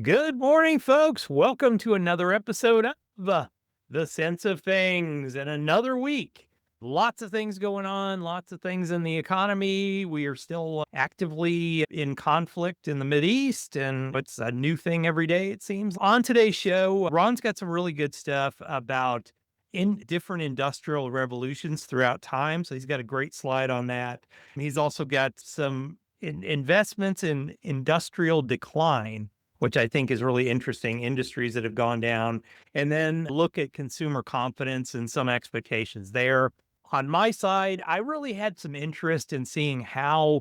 Good morning, folks. Welcome to another episode of The Sense of Things and another week. Lots of things going on, lots of things in the economy. We are still actively in conflict in the Mideast, and it's a new thing every day, it seems. On today's show, Ron's got some really good stuff about in different industrial revolutions throughout time. So he's got a great slide on that. And he's also got some investments in industrial decline, which I think is really interesting, industries that have gone down, and then look at consumer confidence and some expectations there. On my side, I really had some interest in seeing how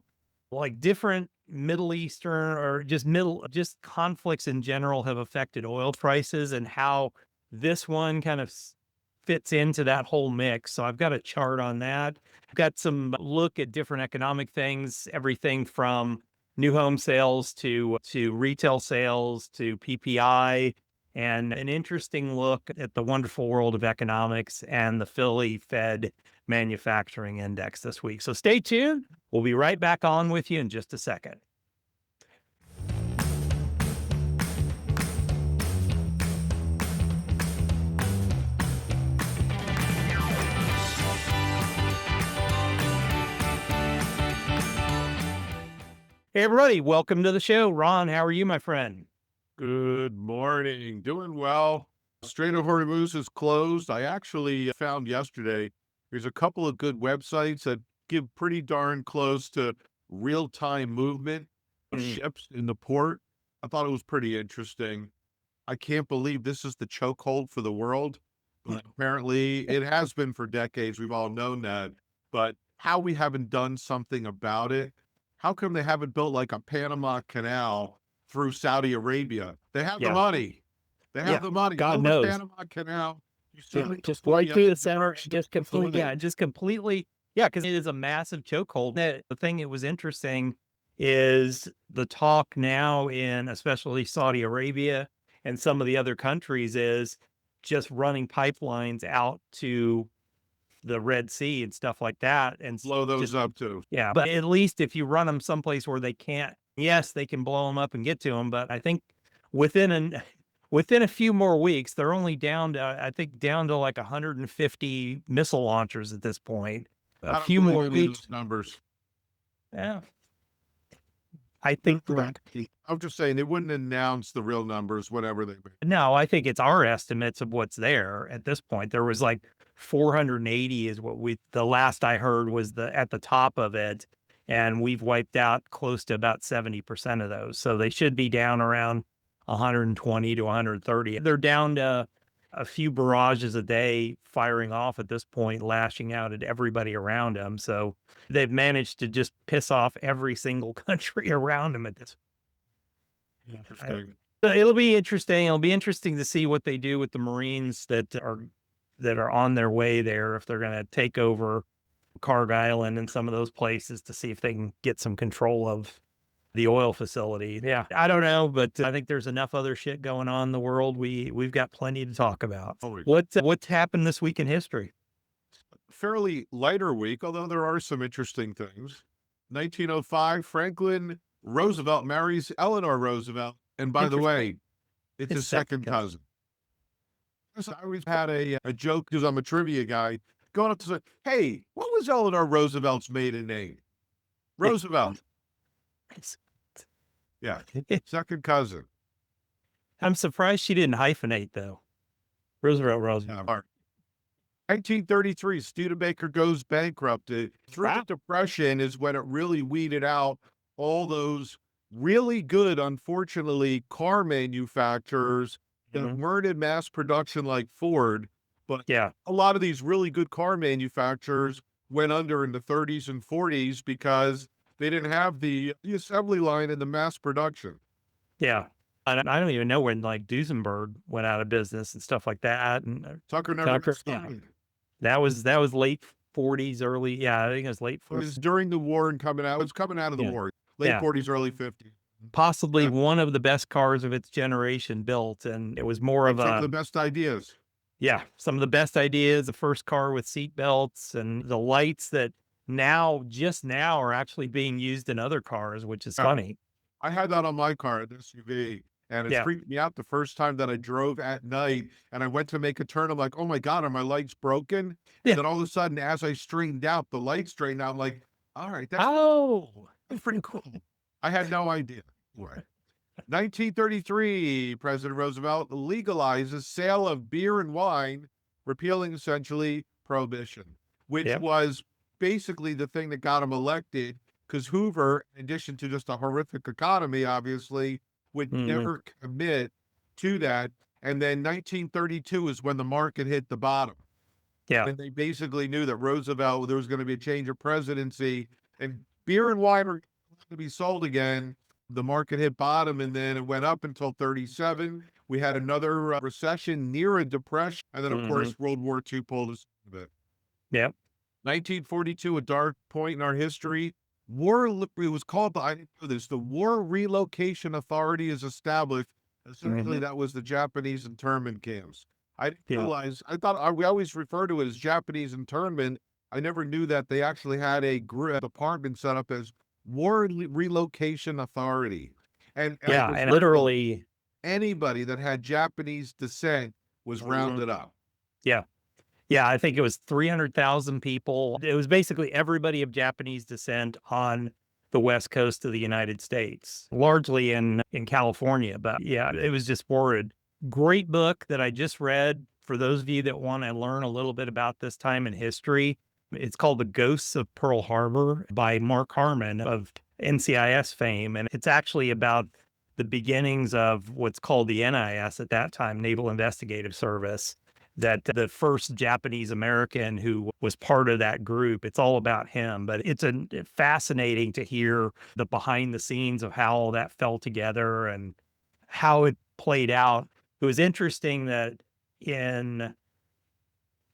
like different Middle Eastern or just conflicts in general have affected oil prices and how this one kind of fits into that whole mix. So I've got a chart on that. I've got some look at different economic things, everything from new home sales to retail sales to PPI, and an interesting look at the wonderful world of economics and the Philly Fed Manufacturing Index this week. So stay tuned. We'll be right back on with you in just a second. Hey, everybody. Welcome to the show. Ron, how are you, my friend? Good morning. Doing well. Strait of Hormuz is closed. I actually found yesterday there's a couple of good websites that give pretty darn close to real-time movement of Mm. ships in the port. I thought it was pretty interesting. I can't believe this is the chokehold for the world. But apparently it has been for decades. We've all known that. But how we haven't done something about it? How come they haven't built like a Panama Canal through Saudi Arabia? They have the Yeah. money. They Yeah. have the money. God Build the knows. Panama Canal. You Yeah, suddenly just completely right through the center, underground just completely, yeah, facility. just completely, yeah, because it is a massive chokehold. The thing that was interesting is the talk now in especially Saudi Arabia and some of the other countries is just running pipelines out to the Red Sea and stuff like that, and Blow those just up too. yeah. But at least if you run them someplace where they can't, yes, they can blow them up and get to them. But I think within an within a few more weeks, they're only down to, I think, down to like 150 missile launchers at this point. A I don't few believe more any of weeks. those numbers. Yeah, I think I'm just saying they wouldn't announce the real numbers, whatever they may. no, I think it's our estimates of what's there at this point. There was like 480 is what the last I heard was at the top of it. And we've wiped out close to about 70% of those. So they should be down around 120 to 130. They're down to a few barrages a day firing off at this point, lashing out at everybody around them. So they've managed to just piss off every single country around them at this. Interesting. So it'll be interesting. It'll be interesting to see what they do with the Marines that are on their way there, if they're going to take over Carg Island and some of those places to see if they can get some control of the oil facility. Yeah, I don't know, but I think there's enough other shit going on in the world. We've got plenty to talk about. Always. What's happened this week in history? Fairly lighter week, although there are some interesting things. 1905, Franklin Roosevelt marries Eleanor Roosevelt. And by the Interesting. way, it's His his second cousin. So I always had a joke because I'm a trivia guy going up to say, hey, what was Eleanor Roosevelt's maiden name? Roosevelt. Yeah. Second cousin. I'm surprised she didn't hyphenate though. Roosevelt. Yeah. 1933, Studebaker goes bankrupt. Through the Depression is when it really weeded out all those really good, unfortunately, car manufacturers that Mhm. weren't in mass production like Ford. But Yeah, a lot of these really good car manufacturers went under in the 30s and 40s because they didn't have the assembly line and the mass production. yeah. I don't even know when like Duesenberg went out of business and stuff like that. And Tucker never Tucker, got started. that was late 40s, early. Yeah, I think it was late It was 40s. during the war and coming out. It was coming out of the Yeah, war, late yeah. 40s, early 50s. Possibly Yeah. one of the best cars of its generation built, and it was more of Some of a the best ideas. yeah, some of the best ideas. The first car with seat belts and the lights that just now are actually being used in other cars, which is Yeah. funny. I had that on my car, an SUV. And it Yeah. freaked me out the first time that I drove at night and I went to make a turn. I'm like, oh my God, are my lights broken? And Yeah. then all of a sudden, as I straightened out, the lights straightened out. I'm like, all right, Oh, that's pretty cool. I had no idea. Right. 1933, President Roosevelt legalizes sale of beer and wine, repealing essentially prohibition, which yeah. was basically the thing that got him elected. Because Hoover, in addition to just a horrific economy, obviously, would Mhm. never commit to that. And then 1932 is when the market hit the bottom. Yeah. And they basically knew that Roosevelt, there was going to be a change of presidency, and beer and wine were going to be sold again. The market hit bottom, and then it went up until 37. We had another recession, near a depression. And then, of Mhm. course, World War II pulled us out of it. Yeah. 1942, a dark point in our history. It was called, I didn't know this, the War Relocation Authority is established. Essentially, Mhm. that was the Japanese internment camps. I didn't Yeah. realize, I thought we always refer to it as Japanese internment. I never knew that they actually had a department set up as Relocation Authority. And it Yeah. was And literally, anybody that had Japanese descent was Mhm. rounded up. Yeah. Yeah, I think it was 300,000 people. It was basically everybody of Japanese descent on the West Coast of the United States, largely in California. But yeah, it was just horrid. Great book that I just read for those of you that want to learn a little bit about this time in history. It's called The Ghosts of Pearl Harbor by Mark Harmon of NCIS fame. And it's actually about the beginnings of what's called the NIS at that time, Naval Investigative Service, that the first Japanese American who was part of that group. It's all about him, but it's fascinating to hear the behind the scenes of how all that fell together and how it played out. It was interesting that in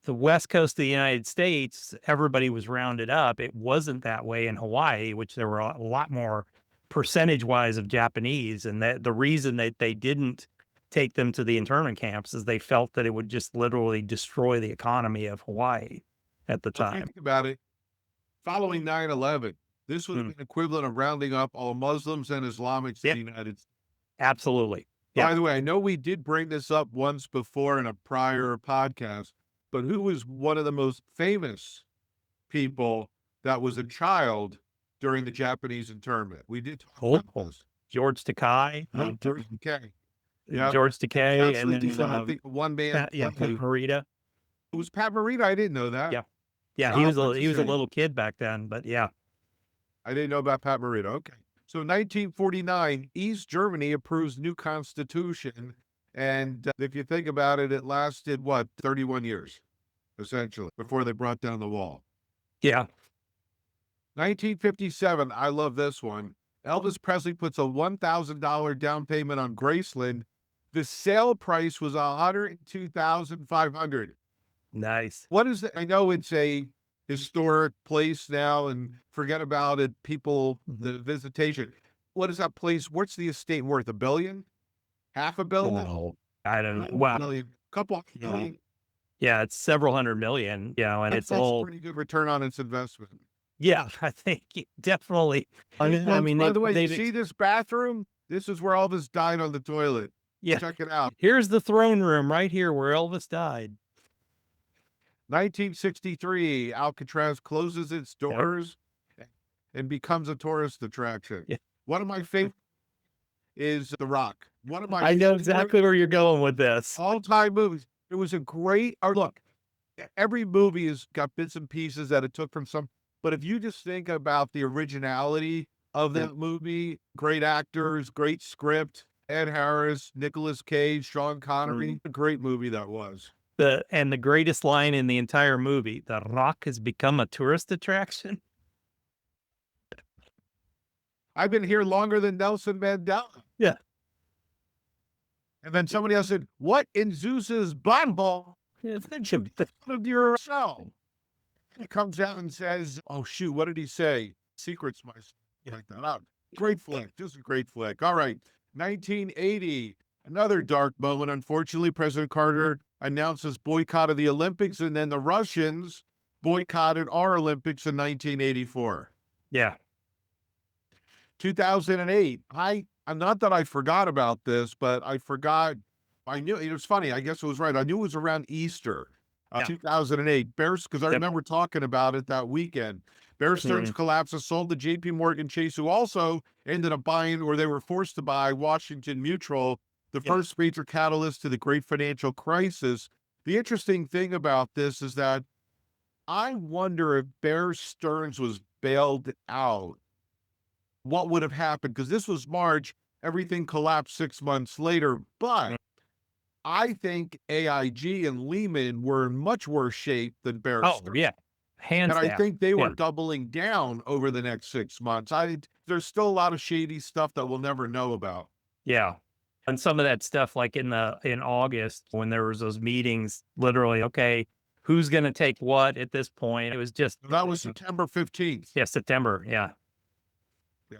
the West Coast of the United States, everybody was rounded up. It wasn't that way in Hawaii, which there were a lot more percentage wise of Japanese. And that the reason that they didn't take them to the internment camps is they felt that it would just literally destroy the economy of Hawaii at the Well, if you time. think about it, following 9/11, this would have Mm. been equivalent of rounding up all Muslims and Islamics in Yeah, the United States. absolutely. Yeah. By the way, I know we did bring this up once before in a prior podcast, but who was one of the most famous people that was a child during the Japanese internment? We did talk Oh, about this. George Takei, Okay. Yeah. George Takei, and Absolutely. then I think one man. Pat Morita. It was Pat Morita. I didn't know that. Yeah. Yeah. Oh, that's He was a shame. little kid back then, but yeah. I didn't know about Pat Morita. Okay. So 1949, East Germany approves new constitution. And if you think about it, it lasted, what, 31 years, essentially, before they brought down the wall. Yeah. 1957, I love this one. Elvis Presley puts a $1,000 down payment on Graceland. The sale price was $102,500. Nice. What is it? I know it's a historic place now, and forget about it. People, the visitation. What is that place? What's the estate worth? $1 billion? Half a billion? Oh, I don't know. Couple Wow. million? Couple Yeah. million? Yeah, it's several hundred million, you know, and it's That's all, pretty good return on its investment. yeah, I think definitely. I mean, By the way, you they've, see this bathroom? This is where Elvis died on the toilet. yeah, Check it out. here's the throne room right here where Elvis died. 1963, Alcatraz closes its Yeah. doors and becomes a tourist attraction. Yeah. One of my favorite is The Rock. One of my I know favorite exactly where you're going with this. all-time movies. It was a great, or look, every movie has got bits and pieces that it took from some, but if you just think about the originality of that movie, great actors, great script, Ed Harris, Nicolas Cage, Sean Connery, a great movie that was. The greatest line in the entire movie, The Rock has become a tourist attraction. I've been here longer than Nelson Mandela. Yeah. And then somebody else said, what in Zeus's Bible of your cell? He comes out and says, oh, shoot, what did he say? Secrets, my like that out. Great flick. Just a great flick. All right. 1980, another dark moment. Unfortunately, President Carter announces boycott of the Olympics, and then the Russians boycotted our Olympics in 1984. Yeah. 2008, I And not that I forgot about this, but I forgot. I knew it was funny. I guess it was right. I knew it was around Easter, Yeah. 2008. Bears, because I Yep. remember talking about it that weekend. Bear Stearns Mhm. collapses sold to J.P. Morgan Chase, who also ended up buying, or they were forced to buy Washington Mutual, the Yep. first major catalyst to the great financial crisis. The interesting thing about this is that I wonder if Bear Stearns was bailed out, what would have happened? Because this was March, everything collapsed 6 months later. Mm. But I think AIG and Lehman were in much worse shape than Bear Oh, Stearns. yeah. And Hands I down. think they were Yeah. doubling down over the next 6 months. There's still a lot of shady stuff that we'll never know about. Yeah. And some of that stuff, like in August, when there was those meetings, literally, okay, who's gonna take what at this point? It was just That was September 15th. yeah, September. Yeah. Yeah.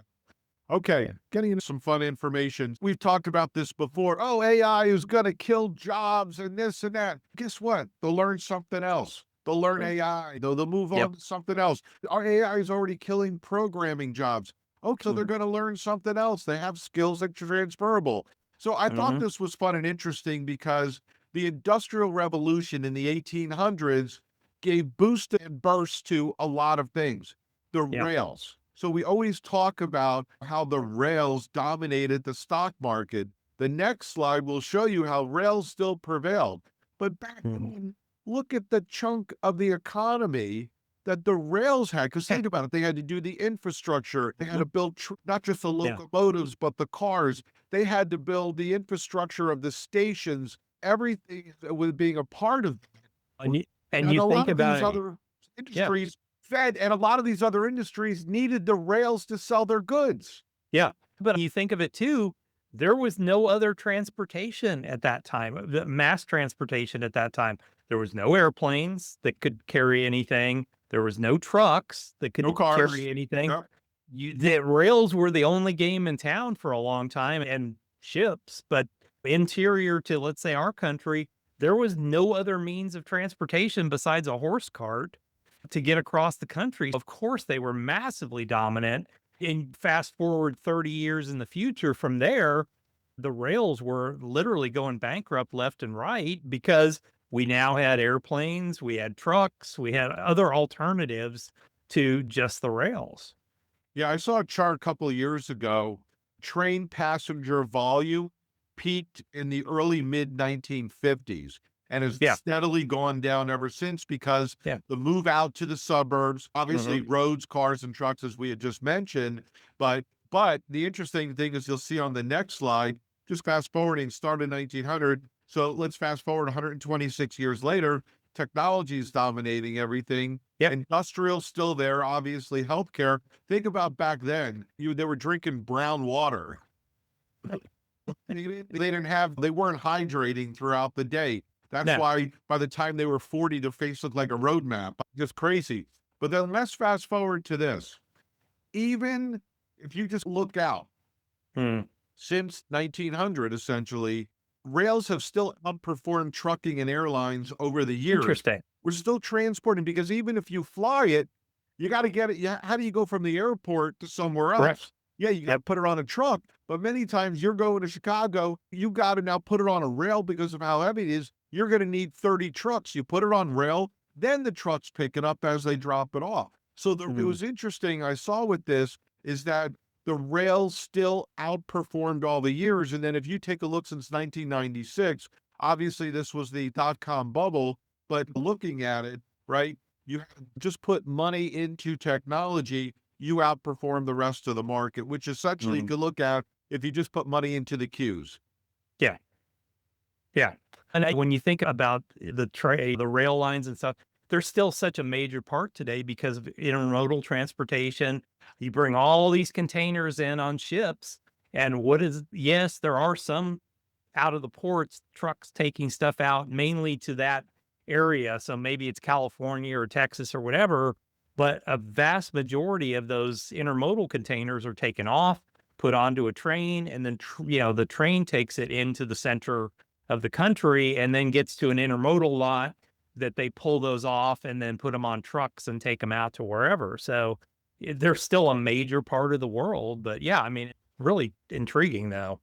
Okay, Yeah. getting into some fun information. We've talked about this before. Oh, AI is going to kill jobs and this and that. Guess what? They'll learn something else. They'll learn Mm. AI. They'll move Yep. on to something else. Our AI is already killing programming jobs. Oh, so they're Mhm. going to learn something else. They have skills that are transferable. So I thought Mhm. this was fun and interesting because the Industrial Revolution in the 1800s gave boost and burst to a lot of things. The Yeah. rails. So we always talk about how the rails dominated the stock market. The next slide will show you how rails still prevailed. But back Mhm. then, look at the chunk of the economy that the rails had. Because Yeah. think about it, they had to do the infrastructure. They had Mhm. to build not just the Yeah. locomotives, but the cars. They had to build the infrastructure of the stations, everything that was being a part of And you and and you a think lot of these about it. other Yeah. industries fed, and a lot of these other industries needed the rails to sell their goods. Yeah. But you think of it too, there was no other transportation at that time, the mass transportation at that time. There was no airplanes that could carry anything. There was no trucks that No could cars. carry anything. Yep. The rails were the only game in town for a long time and ships, but interior to, let's say, our country, there was no other means of transportation besides a horse cart to get across the country. Of course, they were massively dominant. And fast forward 30 years in the future from there, the rails were literally going bankrupt left and right because we now had airplanes, we had trucks, we had other alternatives to just the rails. Yeah, I saw a chart a couple of years ago. Train passenger volume peaked in the early mid 1950s and has Yeah. steadily gone down ever since because Yeah. the move out to the suburbs, obviously Mhm. roads, cars, and trucks, as we had just mentioned. But the interesting thing is you'll see on the next slide, just fast forwarding, started in 1900. So let's fast forward 126 years later. Technology is dominating everything. Yep. Industrial still there, obviously healthcare. Think about back then, they were drinking brown water. They weren't hydrating throughout the day. That's No. why by the time they were 40, their face looked like a road map. Just crazy. But then let's fast forward to this. Even if you just look out, Mm. since 1900, essentially, rails have still outperformed trucking and airlines over the years. Interesting. We're still transporting because even if you fly it, you got to get it. Yeah, how do you go from the airport to somewhere Correct. else? Yeah, you got to Yep. put it on a truck. But many times you're going to Chicago, you got to now put it on a rail because of how heavy it is. You're going to need 30 trucks. You put it on rail, then the trucks pick it up as they drop it off. So it Mm. was interesting. I saw with this is that the rails still outperformed all the years. And then if you take a look since 1996, obviously this was the dot-com bubble, but looking at it, right, you just put money into technology, you outperform the rest of the market, which essentially you Mm. could look at if you just put money into the queues. Yeah. Yeah. And when you think about the rail lines and stuff, they're still such a major part today because of intermodal transportation. You bring all these containers in on ships. And yes, there are some out of the ports, trucks taking stuff out mainly to that area. So maybe it's California or Texas or whatever, but a vast majority of those intermodal containers are taken off, put onto a train, and then the train takes it into the center of the country and then gets to an intermodal lot that they pull those off and then put them on trucks and take them out to wherever. So they're still a major part of the world. But yeah, I mean, really intriguing though.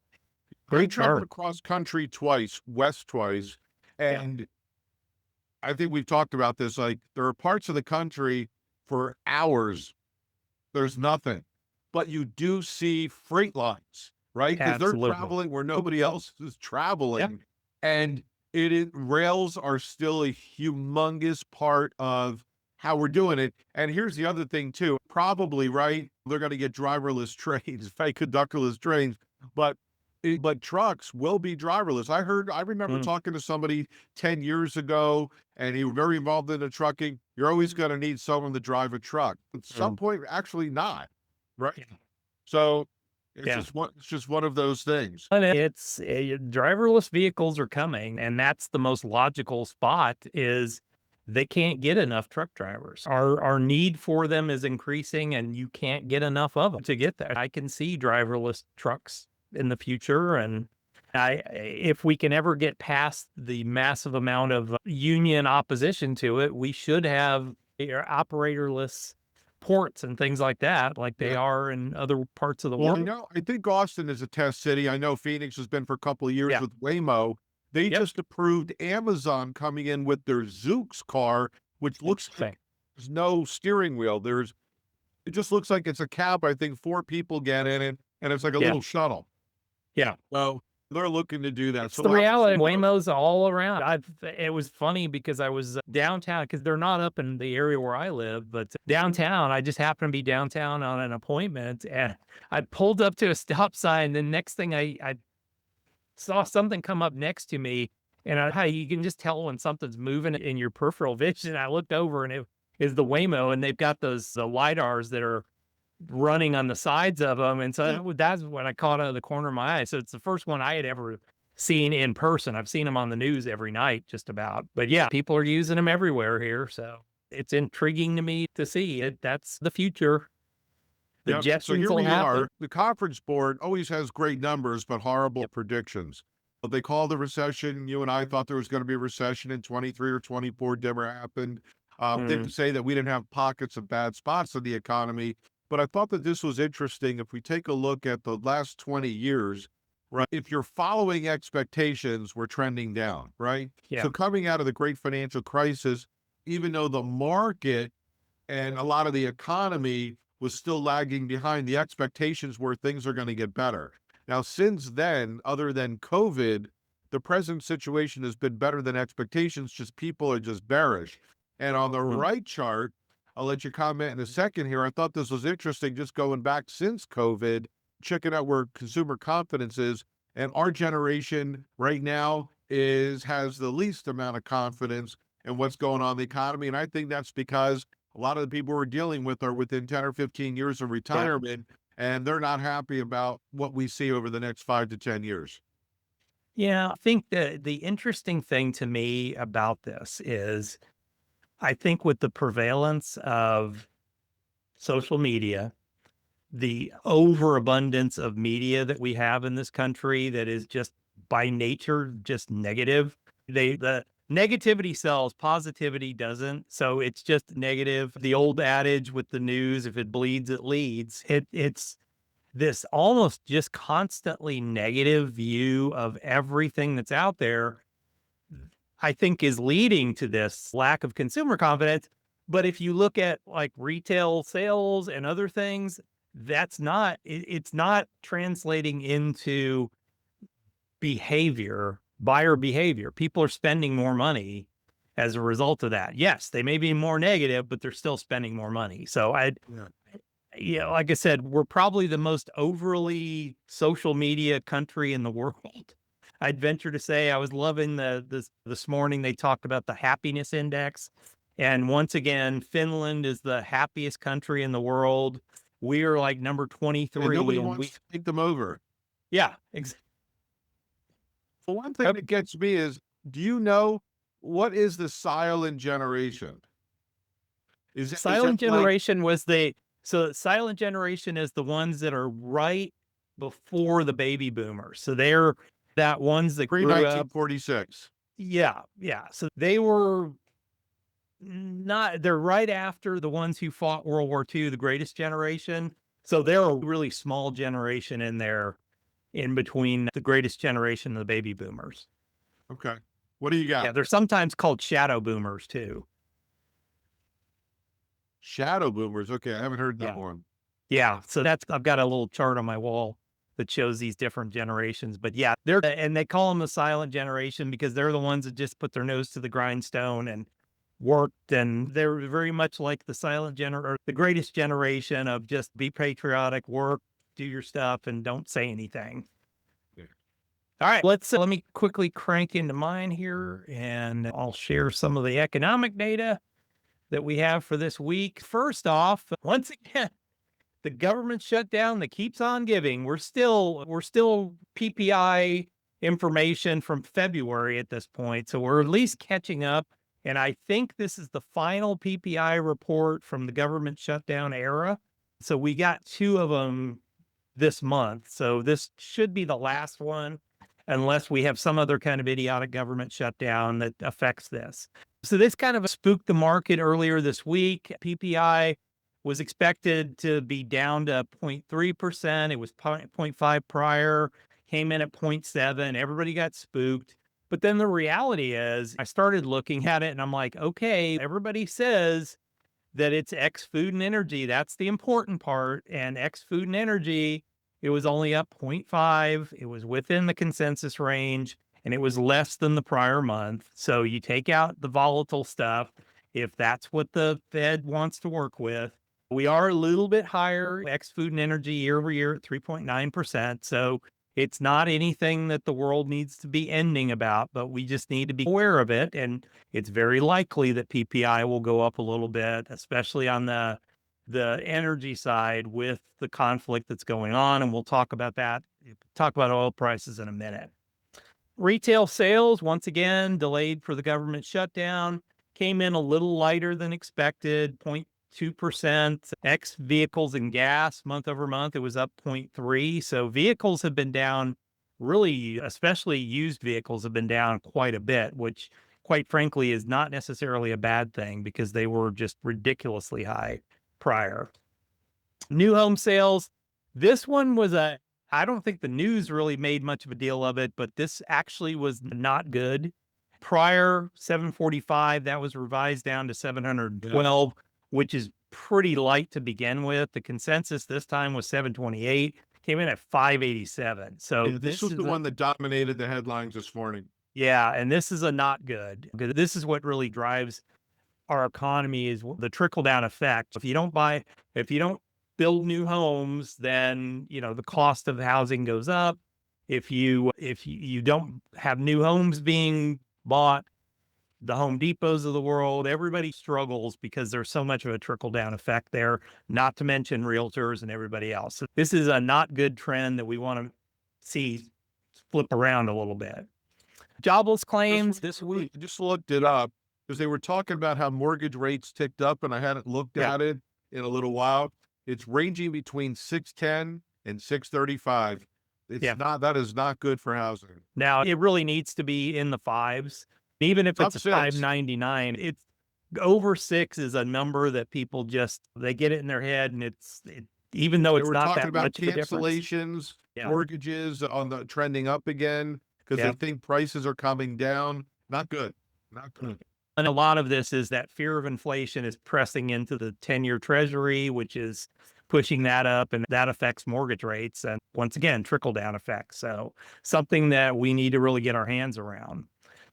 I Great traveled chart. across country twice, west twice, Yeah. and I think we've talked about this. Like, there are parts of the country for hours, there's nothing, but you do see freight lines, right? Because they're Absolutely. traveling where nobody else is Yeah. traveling. And it is, rails are still a humongous part of how we're doing it. And here's the other thing too, probably, right? They're going to get driverless trains, fake conductorless trains, but but trucks will be driverless. I remember Mm, talking to somebody 10 years ago, and he was very involved in the trucking. You're always going to need someone to drive a truck. At some mm. point, actually not, right? Yeah. So Yeah. it's just one of those things. And driverless vehicles are coming, and that's the most logical spot is they can't get enough truck drivers. Our need for them is increasing, and you can't get enough of them to get there. I can see driverless trucks in the future, and if we can ever get past the massive amount of union opposition to it, we should have operatorless ports and things like they Yeah. are in other parts of the Well, world. I think Austin is a test city. I know Phoenix has been for a couple of years Yeah. with Waymo. They Yep. just approved Amazon coming in with their Zoox car, which looks Interesting. like there's no steering wheel. It just looks like it's a cab. I think four people get in it, and it's like a Yeah. little shuttle. Yeah. So they're looking to do that. It's So the we'll have to see reality. what. Waymo's all around. It was funny because I was downtown because they're not up in the area where I live, but downtown, I just happened to be downtown on an appointment and I pulled up to a stop sign. The next thing I saw something come up next to me and how you can just tell when something's moving in your peripheral vision. I looked over and it is the Waymo and they've got those the lidars that are running on the sides of them, and so that's when I caught out of the corner of my eye. So it's the first one I had ever seen in person. I've seen them on the news every night, just about. But yeah, people are using them everywhere here, so it's intriguing to me to see it. That's the future. The Yep. So Jetsons here will we happen. are. The conference board always has great numbers, but horrible predictions. They call the recession. You and I thought there was going to be a recession in 23 or 24. Never happened. Mm, Didn't say that we didn't have pockets of bad spots in the economy, but I thought that this was interesting. If we take a look at the last 20 years, right? If you're following expectations, we're trending down, right? yeah, So coming out of the great financial crisis, even though the market and a lot of the economy was still lagging behind, the expectations were things are going to get better. Now, since then, other than COVID, the present situation has been better than expectations, just people are just bearish. And on the mm, right chart, I'll let you comment in a second here. I thought this was interesting, just going back since COVID, checking out where consumer confidence is. And our generation right now has the least amount of confidence in what's going on in the economy. And I think that's because a lot of the people we're dealing with are within 10 or 15 years of yeah, retirement, and they're not happy about what we see over the next 5 to 10 years. yeah. I think the interesting thing to me about this is I think with the prevalence of social media, the overabundance of media that we have in this country that is just by nature just negative. The negativity sells, positivity doesn't. So it's just negative. The old adage with the news, if it bleeds, it leads. It's this almost just constantly negative view of everything that's out there, I think is leading to this lack of consumer confidence. But if you look at like retail sales and other things, it's not translating into behavior, buyer behavior. People are spending more money as a result of that. Yes, they may be more negative, but they're still spending more money. So Yeah. like I said, we're probably the most overly social media country in the world. I'd venture to say I was loving this morning they talked about the happiness index. And once again, Finland is the happiest country in the world. We are like number And nobody 23 and wants to take them over. yeah, The one thing that gets me is, do you know what is the silent generation? Is that silent like generation was the so silent generation is the ones that are right before the baby boomers. So they're that ones that pre grew up. 1946? Yeah, yeah. So they were not they're right after the ones who fought World War II, the greatest generation. So they're a really small generation in there in between the greatest generation of the baby boomers. Okay. What do you Yeah, got? they're sometimes called shadow boomers too. Shadow boomers. Okay, I haven't heard that Yeah. one. Yeah. So that's, I've got a little chart on my wall that shows these different generations. But yeah, and they call them the silent generation because they're the ones that just put their nose to the grindstone and worked. And they're very much like the or the greatest generation of just be patriotic, work, do your stuff, and don't say anything. Yeah. All right, let me quickly crank into mine here and I'll share some of the economic data that we have for this week. First off, once again, the government shutdown that keeps on giving. We're still PPI information from February at this point, so we're at least catching up. And I think this is the final PPI report from the government shutdown era. So we got two of them this month. So this should be the last one, unless we have some other kind of idiotic government shutdown that affects this. So this kind of spooked the market earlier this week. PPI was expected to be down to 0.3%. It was 0.5 prior, came in at 0.7. Everybody got spooked. But then the reality is, I started looking at it and I'm like, okay, everybody says that it's X food and energy. That's the important part. And X food and energy, it was only up 0.5. It was within the consensus range and it was less than the prior month. So you take out the volatile stuff, if that's what the Fed wants to work with. We are a little bit higher, X food and energy year over year at 3.9%. So it's not anything that the world needs to be ending about, but we just need to be aware of it. And it's very likely that PPI will go up a little bit, especially on the energy side with the conflict that's going on. And we'll talk about that, talk about oil prices in a minute. Retail sales, once again, delayed for the government shutdown, came in a little lighter than expected, 0.2%. X vehicles and gas month over month, it was up 0.3. So vehicles have been down really, especially used vehicles have been down quite a bit, which quite frankly is not necessarily a bad thing because they were just ridiculously high prior. New home sales, this one was I don't think the news really made much of a deal of it, but this actually was not good. Prior 745, that was revised down to 712, which is pretty light to begin with. The consensus this time was 728, came in at 587. So Yeah, this was the one that dominated the headlines this morning. yeah, and this is a not good. This is what really drives our economy is the trickle down effect. If you don't build new homes, then, the cost of housing goes up. If you don't have new homes being bought, the Home Depots of the world, everybody struggles because there's so much of a trickle down effect there, not to mention realtors and everybody else. So this is a not good trend that we want to see flip around a little bit. Jobless claims this week. I just looked it up because they were talking about how mortgage rates ticked up, and I hadn't looked Yeah. at it in a little while. It's ranging between 610 and 635. Yeah. That is not good for housing. Now, it really needs to be in the fives. Even if it's Up a 6. 599, it's over 6 is a number that people they get it in their head, and even though They it's were not talking that about much of a difference. cancellations, Yeah. mortgages on the trending up again because Yeah. they think prices are coming down. Not good. Not good. And a lot of this is that fear of inflation is pressing into the 10-year treasury, which is pushing that up, and that affects mortgage rates. And once again, trickle down effect. So something that we need to really get our hands around.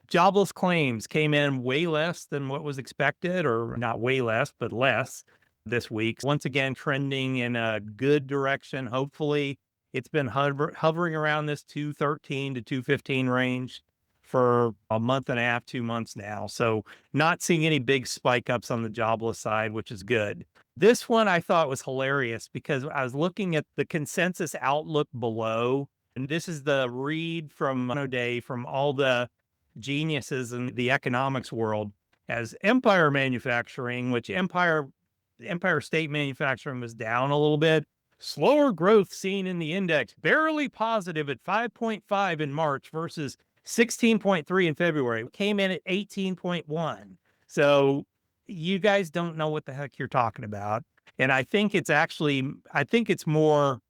Jobless claims came in way less than what was expected, or not way less, but less this week. Once again, trending in a good direction. Hopefully, it's been hovering around this 213 to 215 range for a month and a half, 2 months now. So not seeing any big spike ups on the jobless side, which is good. This one I thought was hilarious because I was looking at the consensus outlook below, and this is the read from Day from all the geniuses in the economics world as Empire Manufacturing, which Empire State Manufacturing was down a little bit. Slower growth seen in the index, barely positive at 5.5 in March versus 16.3 in February. Came in at 18.1. So you guys don't know what the heck you're talking about. And I think it's more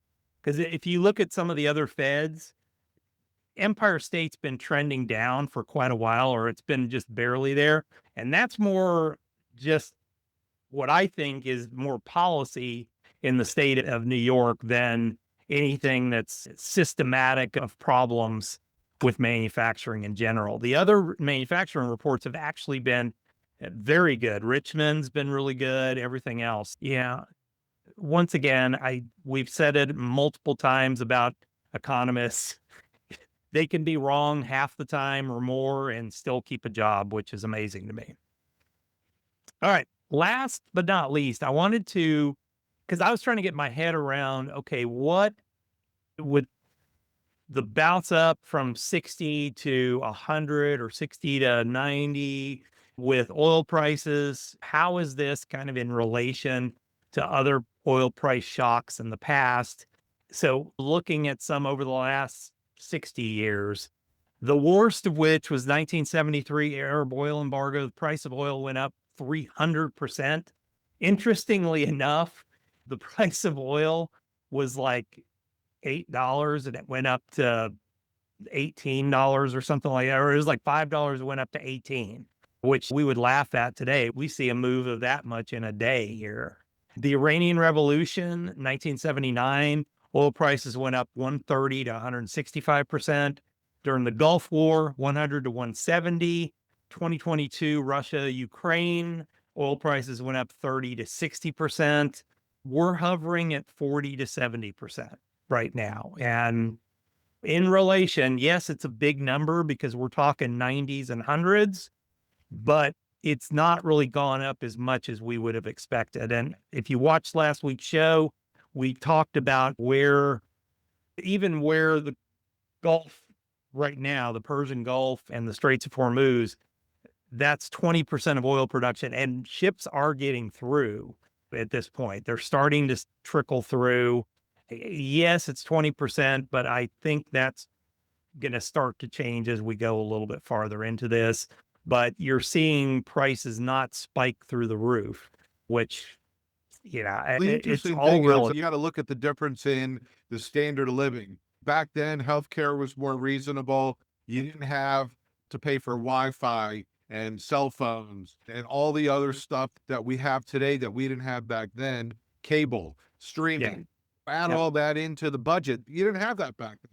because if you look at some of the other Feds, Empire State's been trending down for quite a while, or it's been just barely there. And that's more just what I think is more policy in the state of New York than anything that's systematic of problems with manufacturing in general. The other manufacturing reports have actually been very good. Richmond's been really good, everything else. Yeah. Once again, we've said it multiple times about economists. They can be wrong half the time or more and still keep a job, which is amazing to me. All right. Last but not least, I wanted to, because I was trying to get my head around, okay, what would the bounce up from 60 to 100 or 60 to 90 with oil prices? How is this kind of in relation to other oil price shocks in the past? So, looking at some over the last 60 years, the worst of which was 1973 Arab oil embargo. The price of oil went up 300%. Interestingly enough, the price of oil was like $8 and it went up to $18 or something like that. Or it was like $5, it went up to 18, which we would laugh at today. We see a move of that much in a day here. The Iranian Revolution, 1979, oil prices went up 130 to 165%. During the Gulf War, 100 to 170. 2022, Russia, Ukraine, oil prices went up 30 to 60%. We're hovering at 40 to 70% right now. And in relation, yes, it's a big number because we're talking 90s and hundreds, but it's not really gone up as much as we would have expected. And if you watched last week's show, we talked about where the Gulf right now, the Persian Gulf and the Straits of Hormuz, that's 20% of oil production, and ships are getting through at this point. They're starting to trickle through. Yes, it's 20%, but I think that's going to start to change as we go a little bit farther into this. But you're seeing prices not spike through the roof, which, The it's interesting all thing is relative. you got to look at the difference in the standard of living. Back then, healthcare was more reasonable. You didn't have to pay for Wi-Fi and cell phones and all the other stuff that we have today that we didn't have back then. Cable, Yeah. streaming, add Yep. all that into the budget. You didn't have that back then.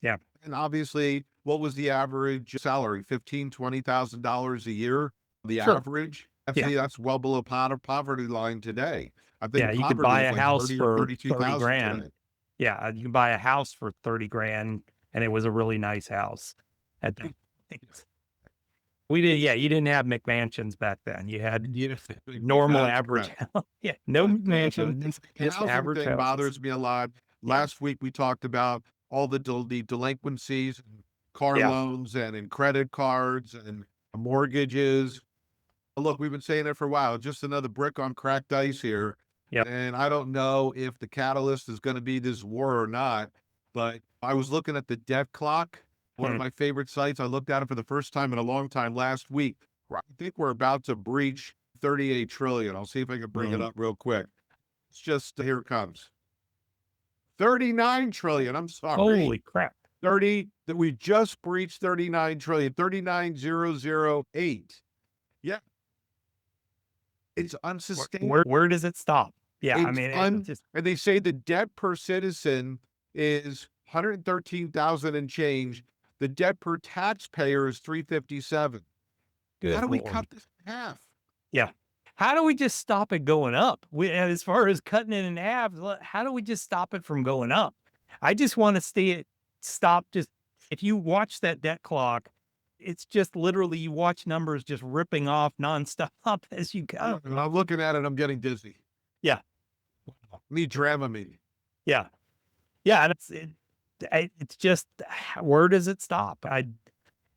Yeah. And obviously, what was the average salary? $15,000-$20,000 a year, the Sure. average. Yeah. That's well below poverty line today. I Yeah. think You could poverty buy is a like house 30 or for 30 32,000 grand. today. Yeah. You can buy a house for 30 grand and it was a really nice house. At the, we did. Yeah. You didn't have McMansions back then. You had normal That's average correct. house. Yeah. No McMansions, The just housing average thing houses. bothers me a lot. Yeah. Last week we talked about all the delinquencies, and car Yeah. loans, and in credit cards and mortgages. Look, we've been saying it for a while. Just another brick on cracked ice here. Yep. And I don't know if the catalyst is going to be this war or not. But I was looking at the debt clock, one of Hmm. my favorite sites. I looked at it for the first time in a long time last week. I think we're about to breach 38 trillion. I'll see if I can bring it Hmm. up real quick. It's just here it comes. 39 trillion. I'm sorry. Holy crap. 30 that we just breached 39 trillion, 39,008. Yeah. It's unsustainable. Where does it stop? Yeah. I It's mean, un it's just and they say the debt per citizen is 113,000 and change. The debt per taxpayer is 357. How good do we Lord. cut this in half? Yeah. How do we just stop it going up? As far as cutting it in half, how do we just stop it from going up? I just want to see it stop. Just if you watch that debt clock, it's just literally you watch numbers just ripping off nonstop as you go. And I'm looking at it, I'm getting dizzy. Yeah. Need Dramamine. Yeah. Yeah. And it's just where does it stop?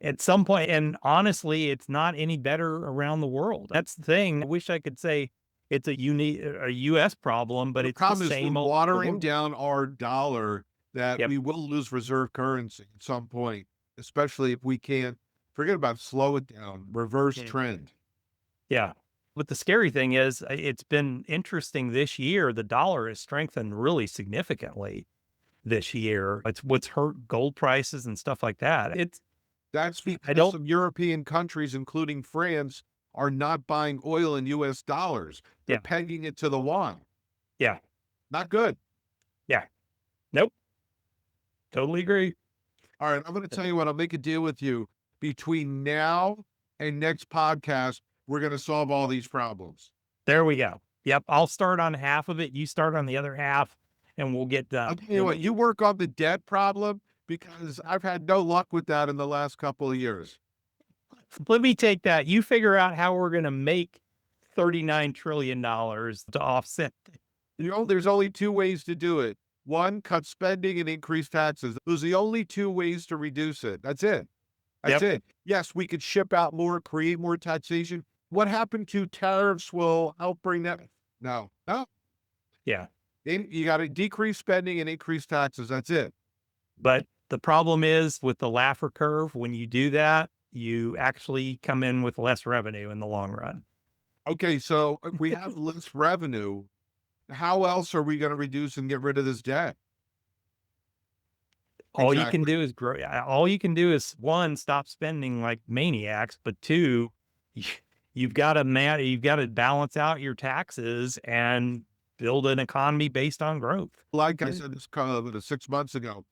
At some point, and honestly, it's not any better around the world. That's the thing. I wish I could say it's a US problem, but The it's the problem is we're same old. watering down our dollar that Yep. we will lose reserve currency at some point, especially if we can't forget about slow it down, reverse Mm. trend. Yeah. But the scary thing is, it's been interesting this year. The dollar has strengthened really significantly this year. It's what's hurt gold prices and stuff like that. That's I because don't, some European countries, including France, are not buying oil in US dollars. They're yeah, pegging it to the yuan. yeah, Not good. yeah. Nope. Totally agree. All right, I'm going to tell you what, I'll make a deal with you. Between now and next podcast, we're going to solve all these problems. There we go. Yep. I'll start on half of it. You start on the other half and we'll get I'll done. tell you what, you work on the debt problem because I've had no luck with that in the last couple of years. Let me take that. You figure out how we're going to make $39 trillion to offset. You know, there's only two ways to do it. One, cut spending and increase taxes. Those are the only two ways to reduce it. That's it. That's Yep. it. Yes, we could ship out more, create more taxation. What happened to tariffs will help bring that? No, no. Yeah. You got to decrease spending and increase taxes. That's it. But the problem is with the Laffer curve, when you do that, you actually come in with less revenue in the long run. Okay, so if we have less revenue, how else are we going to reduce and get rid of this debt? All you can Exactly. do is grow. All you can do is one, stop spending like maniacs, but two, you- you've got to balance out your taxes and build an economy based on growth. Like I Yeah. said, this 6 months ago.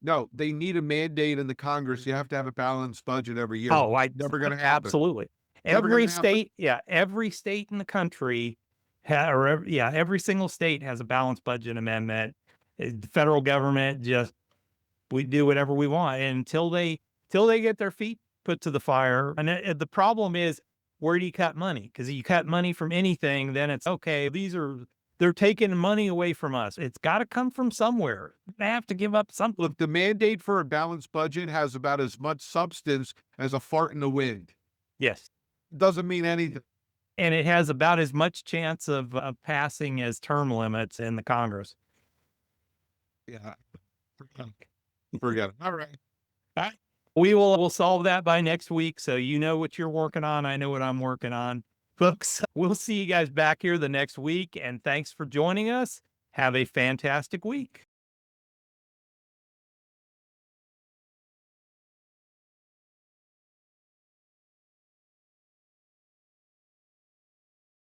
No, they need a mandate in the Congress. You have to have a balanced budget every year. Oh, Never going to happen. absolutely. Never going Every to happen. state, yeah, every state in the country, every single state has a balanced budget amendment. The federal government just we do whatever we want and until they get their feet put to the fire. And the problem is, where do you cut money? Because you cut money from anything, then it's okay. They're taking money away from us. It's got to come from somewhere. They have to give up something. Look, the mandate for a balanced budget has about as much substance as a fart in the wind. Yes. Doesn't mean anything. And it has about as much chance of passing as term limits in the Congress. Yeah. Forget it. All right. All right. We'll solve that by next week. So you know what you're working on. I know what I'm working on. Folks, we'll see you guys back here the next week. And thanks for joining us. Have a fantastic week.